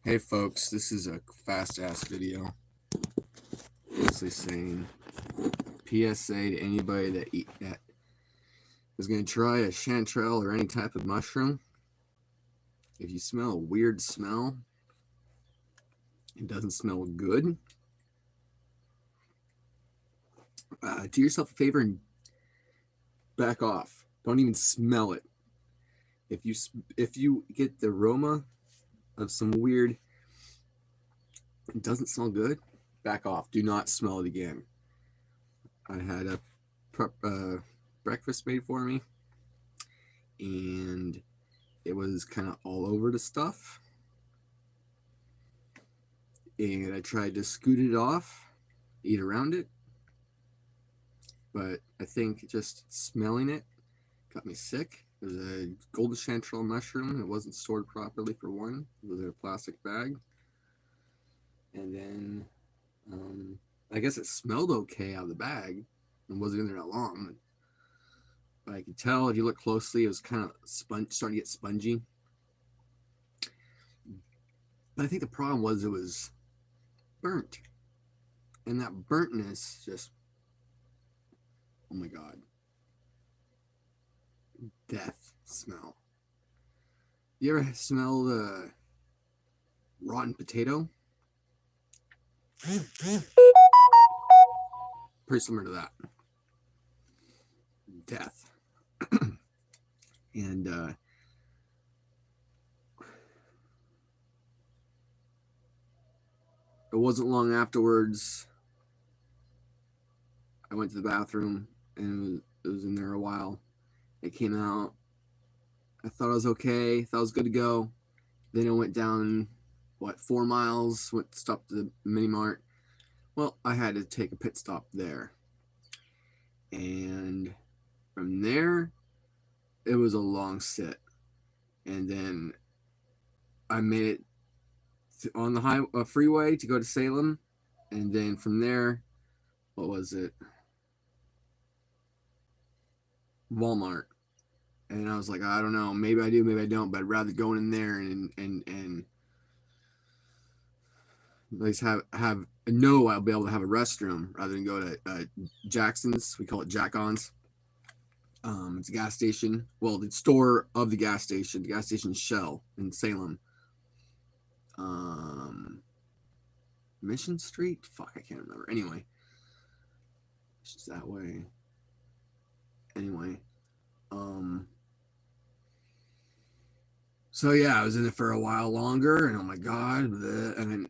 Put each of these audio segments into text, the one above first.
Hey folks, this is a fast ass video. Basically saying PSA to anybody that is going to try a chanterelle or any type of mushroom. If you smell a weird smell, it doesn't smell good. Do yourself a favor and back off. Don't even smell it. If you get the aroma of some weird, it doesn't smell good, back off. Do not smell it again. I had a breakfast made for me, and it was kind of all over the stuff, and I tried to scoot it off, eat around it, but I think just smelling it got me sick. It was a golden chanterelle mushroom. It wasn't stored properly, for one. It was in a plastic bag, and then I guess it smelled okay out of the bag and wasn't in there that long. But I could tell if you look closely, it was kind of starting to get spongy. But I think the problem was it was burnt. And that burntness just, oh my God. Death smell. You ever smell the rotten potato? Pretty similar to that. Death. And it wasn't long afterwards I went to the bathroom, and it was in there a while. It came out. I thought I was okay. Thought I was good to go. Then I went down, 4 miles, stopped at the mini mart. Well, I had to take a pit stop there. And from there, it was a long sit. And then I made it on the freeway to go to Salem. And then from there, what was it? Walmart. And I was like, I don't know, maybe I do, maybe I don't, but I'd rather go in there and at least know I'll be able to have a restroom rather than go to Jackson's. We call it Jack-On's. It's a gas station. Well, the store of the gas station Shell in Salem. Mission Street? Fuck, I can't remember. Anyway, it's just that way. Anyway, so yeah, I was in it for a while longer, and oh my God, and then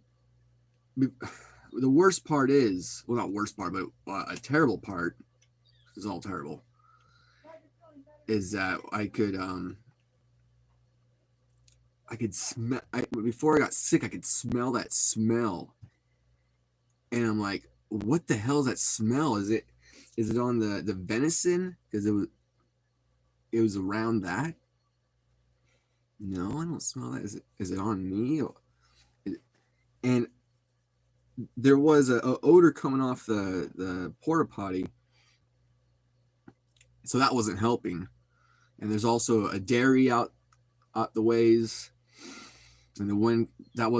the worst part is, well, not worst part, but a terrible part, it's all terrible, is that I could smell, before I got sick, I could smell that smell, and I'm like, what the hell is that smell? Is it on the venison? Because it was around that. No, I don't smell that. Is it on me? And there was a odor coming off the porta potty, so that wasn't helping. And there's also a dairy out the ways, and the wind that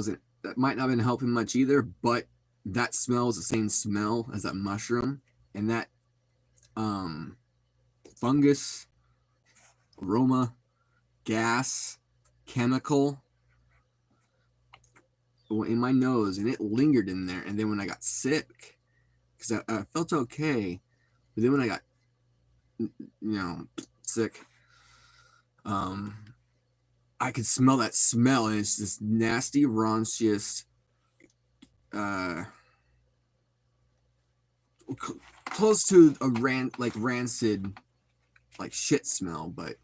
might not have been helping much either. But that smell is the same smell as that mushroom, and that fungus, aroma, gas, chemical in my nose, and it lingered in there. And then when I got sick, because I felt okay, but then when I got sick, I could smell that smell, and it's this nasty, raunchiest, close to a rancid, like shit smell, but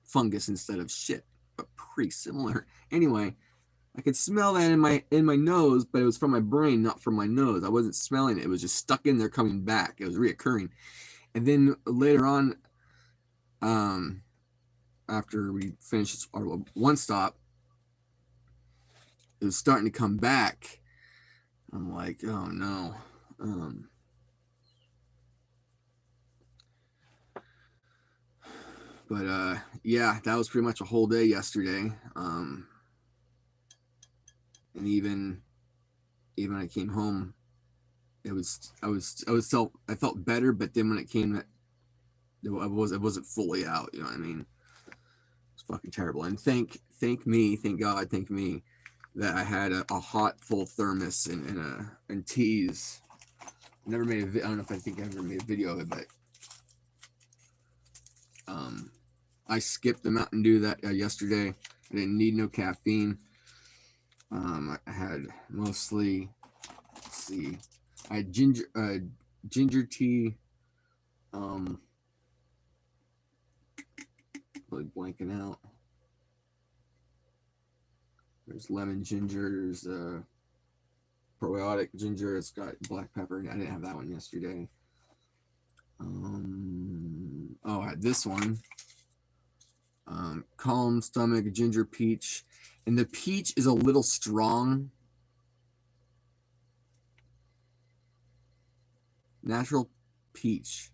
fungus instead of shit, but pretty similar. Anyway, I could smell that in my nose, but it was from my brain, not from my nose. I wasn't smelling it. It was just stuck in there, coming back. It was reoccurring. And then later on, after we finished our one stop, it was starting to come back. I'm like, oh no. But yeah, that was pretty much a whole day yesterday. And even when I came home, I felt better, but then when it came, it wasn't fully out. You know what I mean? It's fucking terrible. And thank God, thank me that I had a hot full thermos and teas. I never made I don't know if I think I ever made a video of it, but I skipped the Mountain Dew that yesterday. I didn't need no caffeine. I had mostly, let's see, I had ginger tea. Really blanking out. There's lemon ginger. There's probiotic ginger. It's got black pepper. I didn't have that one yesterday. I had this one. Calm stomach ginger peach, and the peach is a little strong. Natural peach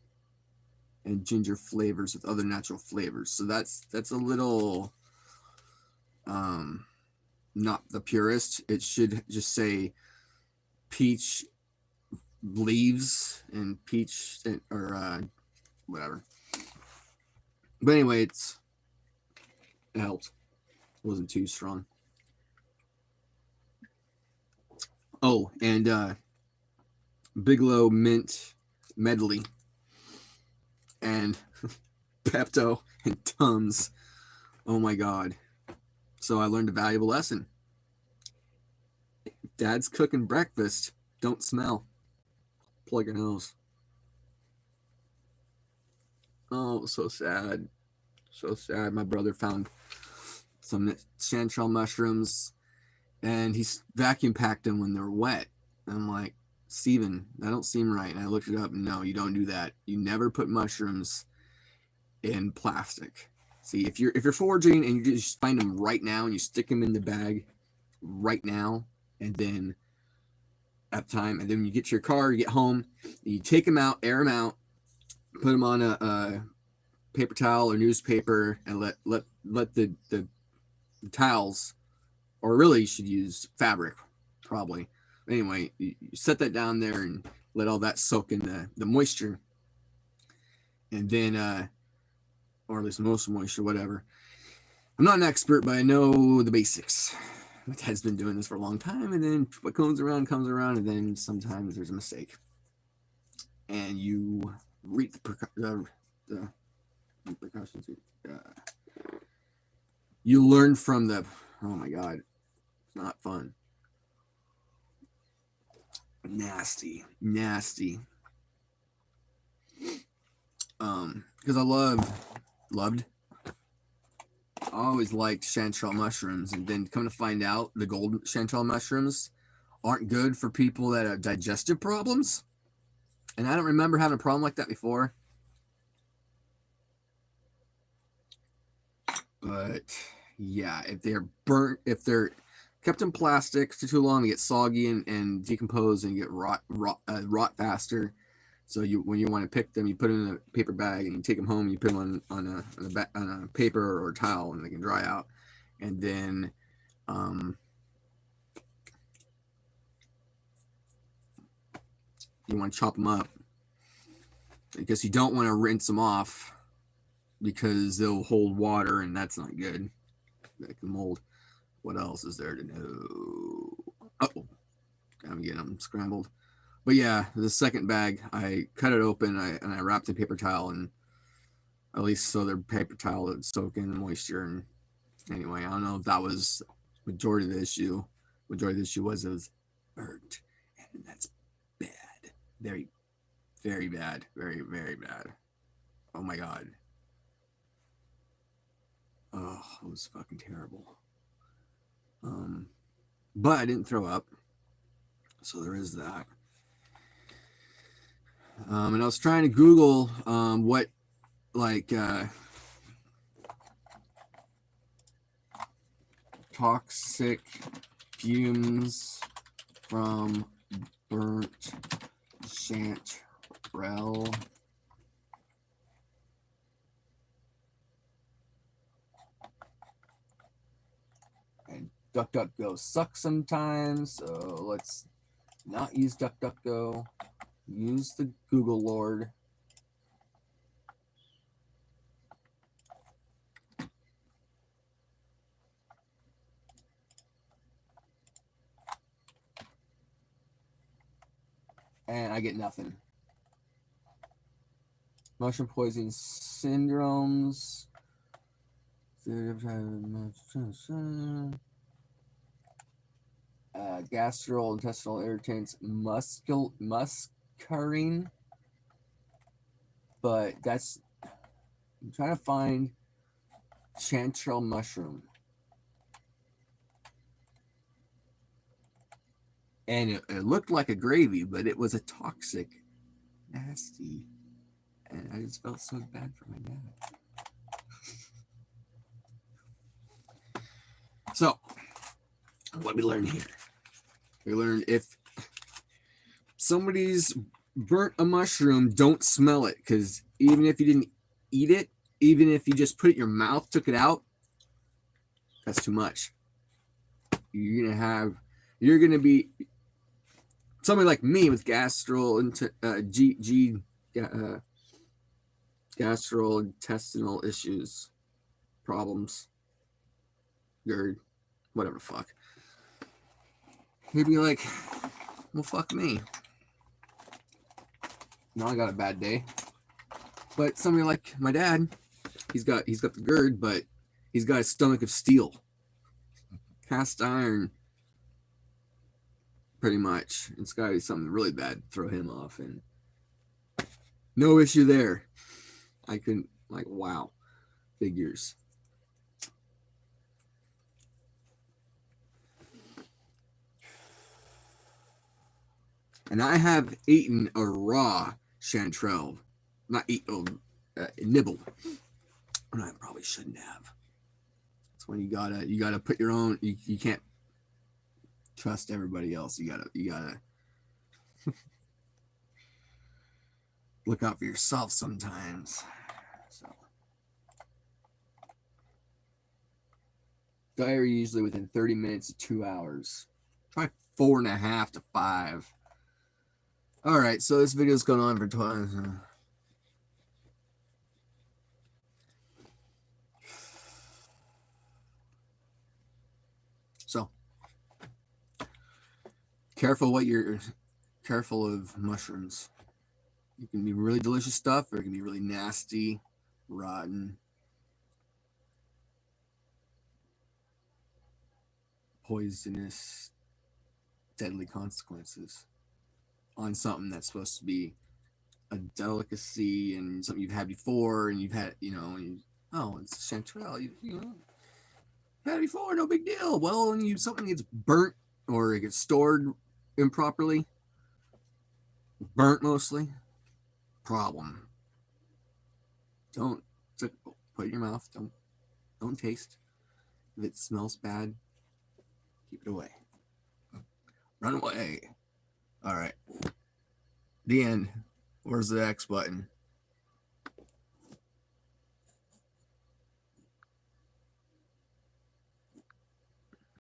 and ginger flavors with other natural flavors. So that's a little not the purest. It should just say peach leaves and peach or whatever. But anyway, it helped. It wasn't too strong. Oh, and Bigelow mint medley and Pepto and Tums. Oh my God. So I learned a valuable lesson. Dad's cooking breakfast. Don't smell. Plug your nose. Oh, so sad. So sad. My brother found some chanterelle mushrooms and he vacuum packed them when they're wet. And I'm like, Steven, that don't seem right. And I looked it up. No, you don't do that. You never put mushrooms in plastic. See, if you're foraging and you just find them right now and you stick them in the bag right now, and then at time, and then you get to your car, you get home, you take them out, air them out, put them on a paper towel or newspaper, and let the towels, or really you should use fabric, probably. Anyway, you set that down there and let all that soak in the moisture, and then or at least most moisture, whatever. I'm not an expert, but I know the basics. My dad's been doing this for a long time, and then what comes around, and then sometimes there's a mistake. And you reap the repercussions. You learn from the, oh my God, it's not fun. Nasty. Because I always liked chanterelle mushrooms, and then come to find out the golden chanterelle mushrooms aren't good for people that have digestive problems. And I don't remember having a problem like that before. But yeah, if they're burnt, if they're kept in plastic for too long, they get soggy and decompose and get rot faster. So when you want to pick them, you put them in a paper bag and you take them home. And you put them on a paper or a towel, and they can dry out. And then you want to chop them up because you don't want to rinse them off because they'll hold water, and that's not good. That can mold. What else is there to know? Oh, I'm getting them scrambled. But yeah, the second bag, I cut it open and I wrapped in paper towel, and at least so their paper towel would soak in moisture. And anyway, I don't know if that was majority of the issue. Majority of the issue was it was burnt, and that's bad. Very, very bad. Very, very bad. Oh my God. Oh, it was fucking terrible. But I didn't throw up, so there is that. And I was trying to Google what like toxic fumes from burnt chanterelle DuckDuckGo sucks sometimes, so let's not use DuckDuckGo. Use the Google Lord. And I get nothing. Mushroom poisoning syndromes. Gastrointestinal irritants, muscarine. But that's, I'm trying to find chanterelle mushroom. And it looked like a gravy, but it was a toxic, nasty. And I just felt so bad for my dad. So, what we learned here? We learned if somebody's burnt a mushroom, don't smell it, because even if you didn't eat it, even if you just put it in your mouth, took it out, that's too much. You're gonna be somebody like me with gastrointestinal issues, problems, GERD, whatever the fuck. He'd be like, well, fuck me. Now I got a bad day. But somebody like my dad, he's got the GERD, but he's got a stomach of steel, cast iron, pretty much. It's got to be something really bad to throw him off, and no issue there. I couldn't, like, wow, figures. And I have eaten a raw chanterelle, not nibbled, and I probably shouldn't have. It's when you gotta put your own. You can't trust everybody else. You gotta look out for yourself sometimes. So, diarrhea usually within 30 minutes to 2 hours. Try 4.5 to 5. All right, so this video's going on for 12. So, careful of mushrooms. It can be really delicious stuff, or it can be really nasty, rotten, poisonous, deadly consequences on something that's supposed to be a delicacy and something you've had before, and you've had, it's chanterelle, you had it before, no big deal. Well, when something gets burnt or it gets stored improperly, burnt mostly, problem. Don't put it in your mouth. Don't taste. If it smells bad, keep it away. Run away. All right. The end. Where's the X button?